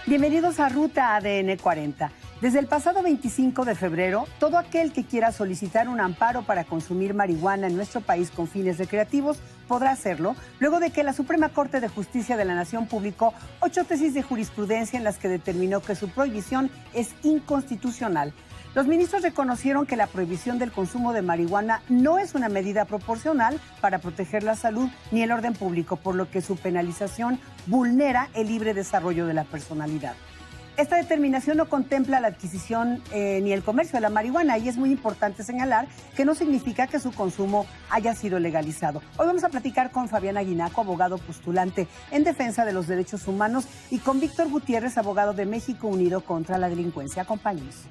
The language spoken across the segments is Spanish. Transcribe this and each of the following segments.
Bienvenidos a Ruta ADN 40. Desde el pasado 25 de febrero, todo aquel que quiera solicitar un amparo para consumir marihuana en nuestro país con fines recreativos podrá hacerlo, luego de que la Suprema Corte de Justicia de la Nación publicó 8 tesis de jurisprudencia en las que determinó que su prohibición es inconstitucional. Los ministros reconocieron que la prohibición del consumo de marihuana no es una medida proporcional para proteger la salud ni el orden público, por lo que su penalización vulnera el libre desarrollo de la personalidad. Esta determinación no contempla la adquisición ni el comercio de la marihuana, y es muy importante señalar que no significa que su consumo haya sido legalizado. Hoy vamos a platicar con Fabián Aguinaco, abogado postulante en defensa de los derechos humanos, y con Víctor Gutiérrez, abogado de México Unido contra la Delincuencia. Acompáñenos.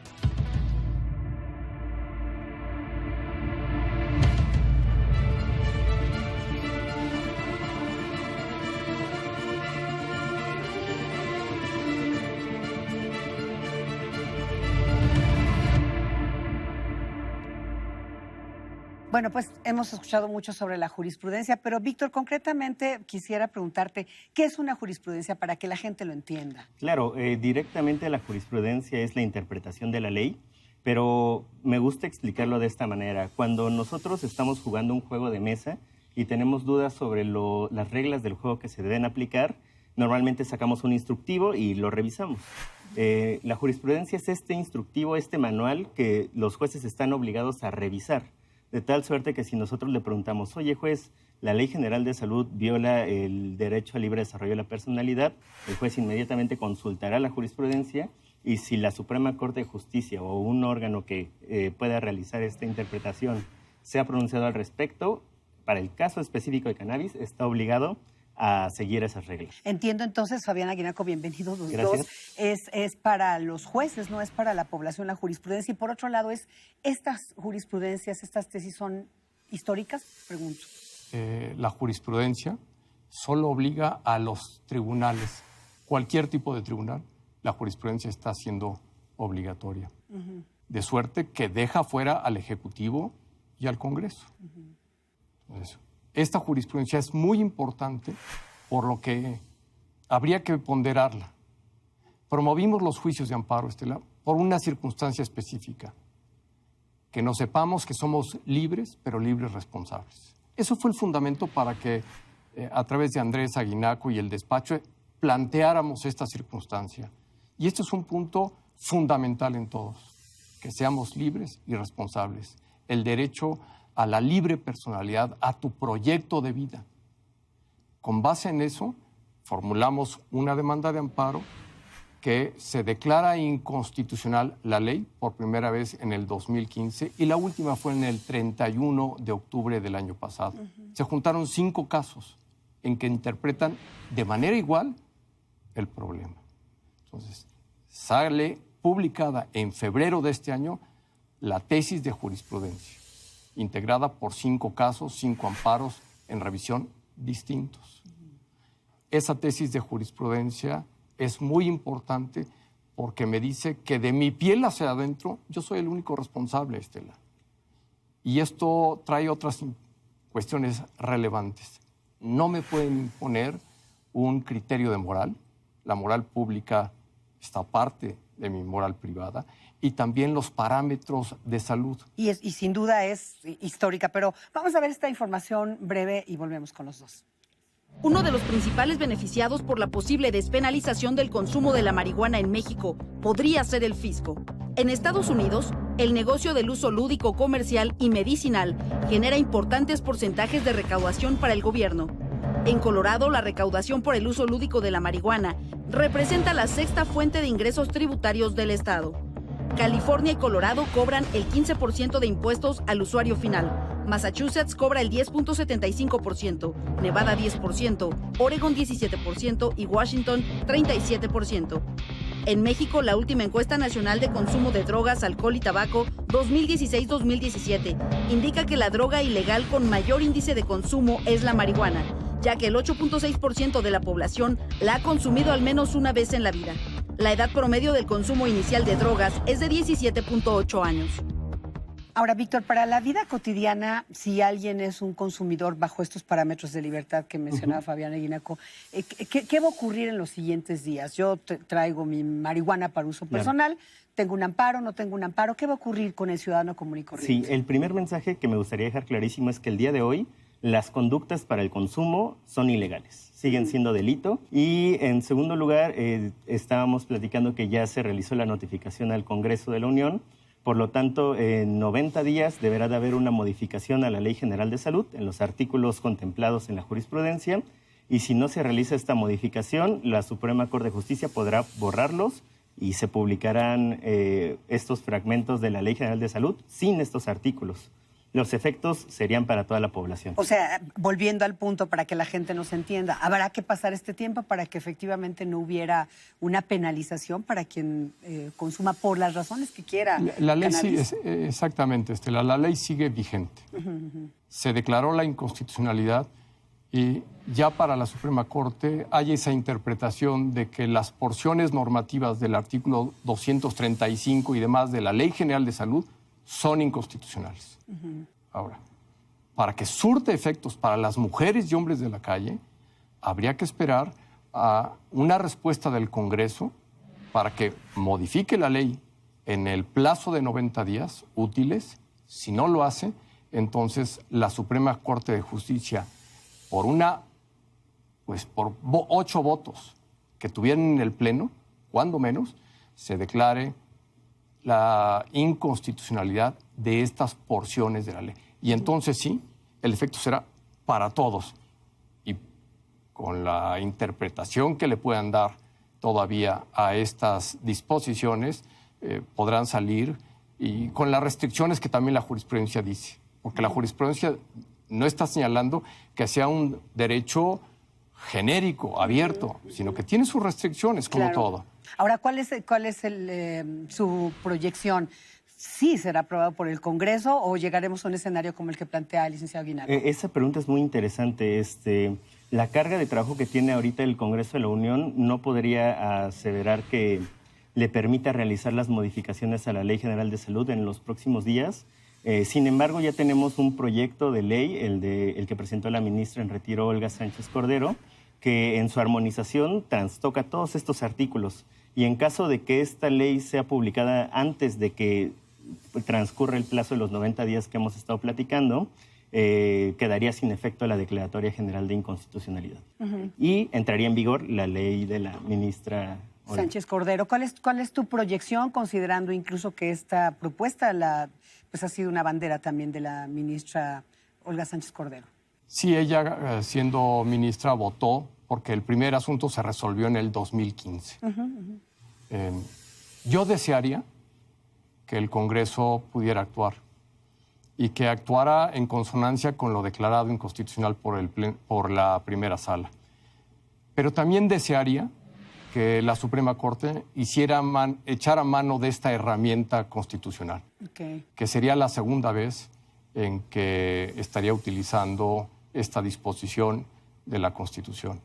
Bueno, pues hemos escuchado mucho sobre la jurisprudencia, pero Víctor, concretamente quisiera preguntarte, ¿qué es una jurisprudencia para que la gente lo entienda? Claro, directamente la jurisprudencia es la interpretación de la ley, pero me gusta explicarlo de esta manera. Cuando nosotros estamos jugando un juego de mesa y tenemos dudas sobre las reglas del juego que se deben aplicar, normalmente sacamos un instructivo y lo revisamos. La jurisprudencia es este instructivo, este manual que los jueces están obligados a revisar. De tal suerte que si nosotros le preguntamos, oye juez, la Ley General de Salud viola el derecho al libre desarrollo de la personalidad, el juez inmediatamente consultará la jurisprudencia, y si la Suprema Corte de Justicia o un órgano que pueda realizar esta interpretación se ha pronunciado al respecto, para el caso específico de cannabis está obligado a seguir esas reglas. Entiendo entonces, Fabián Aguinaco, bienvenidos los Gracias. dos. Es para los jueces, no es para la población la jurisprudencia. Y por otro lado, ¿estas jurisprudencias, estas tesis son históricas? Pregunto. La jurisprudencia solo obliga a los tribunales, cualquier tipo de tribunal, la jurisprudencia está siendo obligatoria. De suerte que deja fuera al Ejecutivo y al Congreso. Entonces, esta jurisprudencia es muy importante, por lo que habría que ponderarla. Promovimos los juicios de amparo, Estela, por una circunstancia específica, que nos sepamos que somos libres, pero libres responsables. Eso fue el fundamento para que, a través de Andrés Aguinaco y el despacho, planteáramos esta circunstancia. Y este es un punto fundamental en todos, que seamos libres y responsables. El derecho a la libre personalidad, a tu proyecto de vida. Con base en eso, formulamos una demanda de amparo que se declara inconstitucional la ley por primera vez en el 2015 y la última fue en el 31 de octubre del año pasado. Se juntaron 5 casos en que interpretan de manera igual el problema. Entonces, sale publicada en febrero de este año la tesis de jurisprudencia, integrada por 5 casos, 5 amparos en revisión distintos. Esa tesis de jurisprudencia es muy importante porque me dice que de mi piel hacia adentro yo soy el único responsable, Estela. Y esto trae otras cuestiones relevantes. No me pueden imponer un criterio de moral. La moral pública está aparte de mi moral privada, y también los parámetros de salud. Y sin duda es histórica, pero vamos a ver esta información breve y volvemos con los dos. Uno de los principales beneficiados por la posible despenalización del consumo de la marihuana en México podría ser el fisco. En Estados Unidos, el negocio del uso lúdico, comercial y medicinal genera importantes porcentajes de recaudación para el gobierno. En Colorado, la recaudación por el uso lúdico de la marihuana representa la 6ª fuente de ingresos tributarios del estado. California y Colorado cobran el 15% de impuestos al usuario final. Massachusetts cobra el 10.75%, Nevada 10%, Oregon 17% y Washington 37%. En México, la última encuesta nacional de consumo de drogas, alcohol y tabaco 2016-2017 indica que la droga ilegal con mayor índice de consumo es la marihuana, ya que el 8.6% de la población la ha consumido al menos una vez en la vida. La edad promedio del consumo inicial de drogas es de 17.8 años. Ahora, Víctor, para la vida cotidiana, si alguien es un consumidor bajo estos parámetros de libertad que mencionaba Fabián Eguinaco, ¿qué va a ocurrir en los siguientes días? Yo traigo mi marihuana para uso personal, tengo un amparo, no tengo un amparo. ¿Qué va a ocurrir con el ciudadano común y corriente? Sí, el primer mensaje que me gustaría dejar clarísimo es que el día de hoy las conductas para el consumo son ilegales, siguen siendo delito. Y en segundo lugar, estábamos platicando que ya se realizó la notificación al Congreso de la Unión. Por lo tanto, en 90 días deberá de haber una modificación a la Ley General de Salud en los artículos contemplados en la jurisprudencia, y si no se realiza esta modificación, la Suprema Corte de Justicia podrá borrarlos y se publicarán estos fragmentos de la Ley General de Salud sin estos artículos. Los efectos serían para toda la población. O sea, volviendo al punto para que la gente nos entienda, habrá que pasar este tiempo para que efectivamente no hubiera una penalización para quien consuma por las razones que quiera. La ley sí, exactamente, Estela, la ley sigue vigente. Se declaró la inconstitucionalidad y ya para la Suprema Corte hay esa interpretación de que las porciones normativas del artículo 235 y demás de la Ley General de Salud son inconstitucionales. Ahora, para que surte efectos para las mujeres y hombres de la calle, habría que esperar a una respuesta del Congreso para que modifique la ley en el plazo de 90 días útiles. Si no lo hace, entonces la Suprema Corte de Justicia, por 8 votos que tuvieran en el Pleno, cuando menos, se declare la inconstitucionalidad de estas porciones de la ley. Y entonces sí, el efecto será para todos. Y con la interpretación que le puedan dar todavía a estas disposiciones, podrán salir, y con las restricciones que también la jurisprudencia dice. Porque la jurisprudencia no está señalando que sea un derecho genérico, abierto, sino que tiene sus restricciones, como todo. Ahora, ¿cuál es su proyección? ¿Sí será aprobado por el Congreso o llegaremos a un escenario como el que plantea el licenciado Eguinaco? Esa pregunta es muy interesante. La carga de trabajo que tiene ahorita el Congreso de la Unión no podría aseverar que le permita realizar las modificaciones a la Ley General de Salud en los próximos días. Sin embargo, ya tenemos un proyecto de ley, el que presentó la ministra en retiro, Olga Sánchez Cordero, que en su armonización trastoca todos estos artículos. Y en caso de que esta ley sea publicada antes de que transcurra el plazo de los 90 días que hemos estado platicando, quedaría sin efecto la Declaratoria General de Inconstitucionalidad. Y entraría en vigor la ley de la ministra Olga Sánchez Cordero. ¿Cuál es tu proyección, considerando incluso que esta propuesta pues ha sido una bandera también de la ministra Olga Sánchez Cordero? Sí, ella, siendo ministra, votó porque el primer asunto se resolvió en el 2015. Yo desearía que el Congreso pudiera actuar y que actuara en consonancia con lo declarado inconstitucional por la primera sala. Pero también desearía que la Suprema Corte echara mano de esta herramienta constitucional, que sería la segunda vez en que estaría utilizando esta disposición de la Constitución.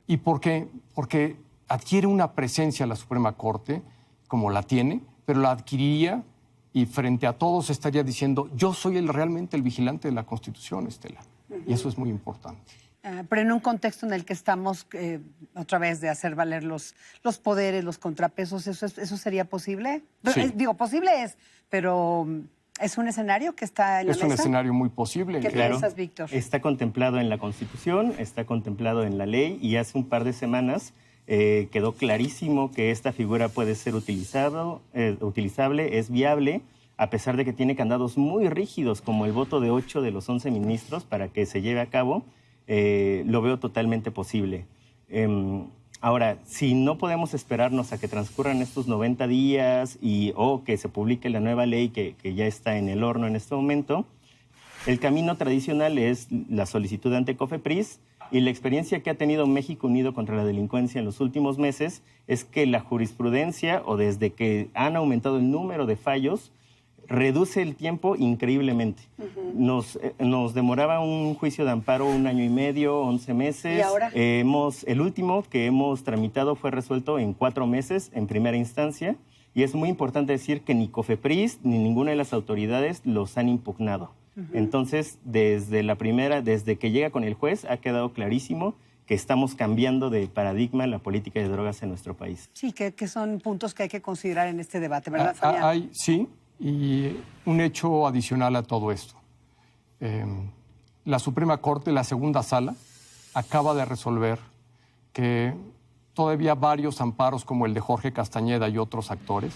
¿Y por qué? Porque adquiere una presencia la Suprema Corte, como la tiene, pero la adquiriría y frente a todos estaría diciendo: yo soy realmente el vigilante de la Constitución, Estela. Y eso es muy importante. Pero en un contexto en el que estamos, otra vez, de hacer valer los poderes, los contrapesos, ¿eso sería posible? Sí. Posible es, pero ¿es un escenario que está en la mesa? Es un escenario muy posible. ¿Qué piensas, Víctor? Está contemplado en la Constitución, está contemplado en la ley, y hace un par de semanas quedó clarísimo que esta figura puede ser utilizable, es viable, a pesar de que tiene candados muy rígidos, como el voto de 8 de los 11 ministros para que se lleve a cabo. Lo veo totalmente posible. Ahora, si no podemos esperarnos a que transcurran estos 90 días o que se publique la nueva ley que ya está en el horno en este momento, el camino tradicional es la solicitud ante COFEPRIS, y la experiencia que ha tenido México Unido contra la Delincuencia en los últimos meses es que la jurisprudencia, o desde que han aumentado el número de fallos, reduce el tiempo increíblemente. Nos demoraba un juicio de amparo 1 año y medio, 11 meses. ¿Y ahora? El último que hemos tramitado fue resuelto en 4 meses en primera instancia, Y es muy importante decir que ni COFEPRIS ni ninguna de las autoridades los han impugnado. Entonces, desde que llega con el juez, ha quedado clarísimo que estamos cambiando de paradigma la política de drogas en nuestro país. Sí, que son puntos que hay que considerar en este debate, ¿verdad, Fabián? Sí, y un hecho adicional a todo esto. La Suprema Corte, la segunda sala, acaba de resolver que todavía varios amparos como el de Jorge Castañeda y otros actores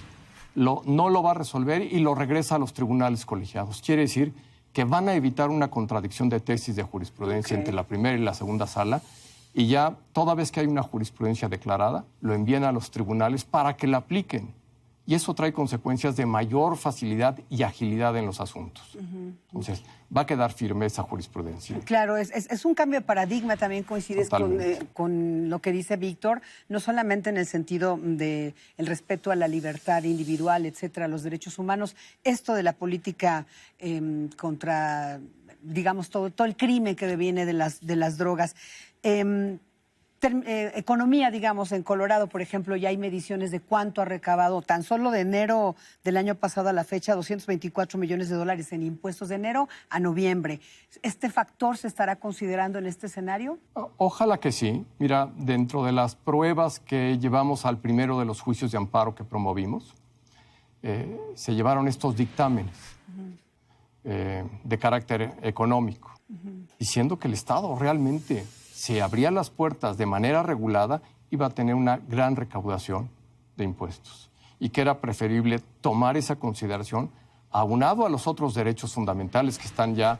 no lo va a resolver y lo regresa a los tribunales colegiados. Quiere decir que van a evitar una contradicción de tesis de jurisprudencia entre la primera y la segunda sala, y ya toda vez que hay una jurisprudencia declarada, lo envían a los tribunales para que la apliquen. Y eso trae consecuencias de mayor facilidad y agilidad en los asuntos. Entonces, va a quedar firme esa jurisprudencia. Claro, es un cambio de paradigma, también coincides con lo que dice Víctor, no solamente en el sentido de el respeto a la libertad individual, etcétera, los derechos humanos, esto de la política contra, digamos, todo el crimen que viene de las drogas. Economía, digamos, en Colorado, por ejemplo, ya hay mediciones de cuánto ha recabado, tan solo de enero del año pasado a la fecha, $224 millones en impuestos de enero a noviembre. ¿Este factor se estará considerando en este escenario? Ojalá que sí. Mira, dentro de las pruebas que llevamos al primero de los juicios de amparo que promovimos, se llevaron estos dictámenes de carácter económico, diciendo que el Estado realmente, si abría las puertas de manera regulada, iba a tener una gran recaudación de impuestos y que era preferible tomar esa consideración aunado a los otros derechos fundamentales que están ya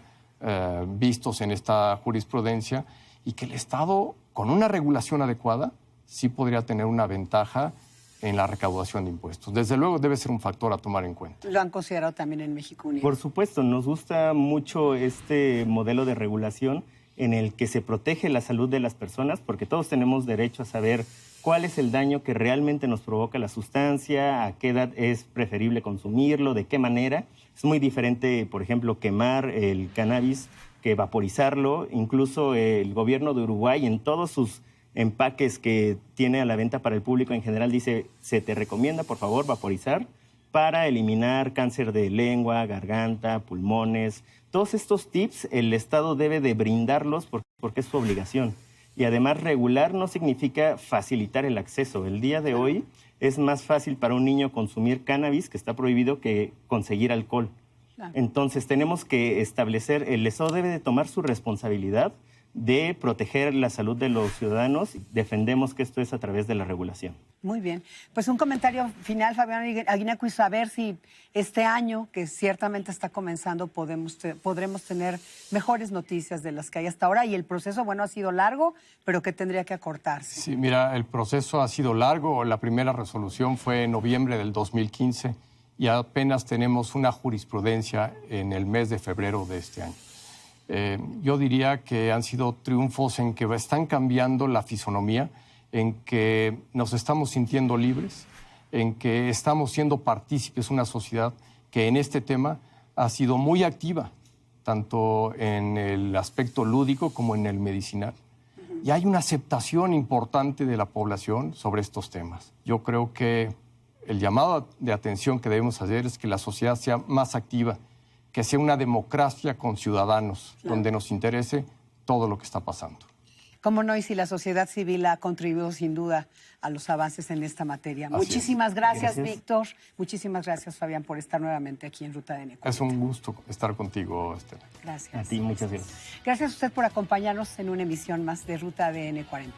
vistos en esta jurisprudencia, y que el Estado, con una regulación adecuada, sí podría tener una ventaja en la recaudación de impuestos. Desde luego debe ser un factor a tomar en cuenta. ¿Lo han considerado también en México Unido? Por supuesto, nos gusta mucho este modelo de regulación en el que se protege la salud de las personas, porque todos tenemos derecho a saber cuál es el daño que realmente nos provoca la sustancia, a qué edad es preferible consumirlo, de qué manera. Es muy diferente, por ejemplo, quemar el cannabis que vaporizarlo. Incluso el gobierno de Uruguay, en todos sus empaques que tiene a la venta para el público en general, dice: se te recomienda, por favor, vaporizar para eliminar cáncer de lengua, garganta, pulmones. Todos estos tips el Estado debe de brindarlos porque es su obligación. Y además, regular no significa facilitar el acceso. El día de hoy es más fácil para un niño consumir cannabis, que está prohibido, que conseguir alcohol. Entonces tenemos que establecer, el Estado debe de tomar su responsabilidad de proteger la salud de los ciudadanos. Defendemos que esto es a través de la regulación. Muy bien. Pues un comentario final, Fabián Aguinacu, y saber si este año, que ciertamente está comenzando, podremos tener mejores noticias de las que hay hasta ahora. Y el proceso, bueno, ha sido largo, pero que tendría que acortarse. Sí, mira, el proceso ha sido largo. La primera resolución fue en noviembre del 2015 y apenas tenemos una jurisprudencia en el mes de febrero de este año. Yo diría que han sido triunfos en que están cambiando la fisonomía, en que nos estamos sintiendo libres, en que estamos siendo partícipes de una sociedad que en este tema ha sido muy activa, tanto en el aspecto lúdico como en el medicinal. Y hay una aceptación importante de la población sobre estos temas. Yo creo que el llamado de atención que debemos hacer es que la sociedad sea más activa, que sea una democracia con ciudadanos, donde nos interese todo lo que está pasando. Cómo no, y si la sociedad civil ha contribuido sin duda a los avances en esta materia. Muchísimas gracias, Víctor. Muchísimas gracias, Fabián, por estar nuevamente aquí en Ruta de N40. Es un gusto estar contigo, Estela. Gracias. A ti, muchas gracias. Gracias a usted por acompañarnos en una emisión más de Ruta de N40.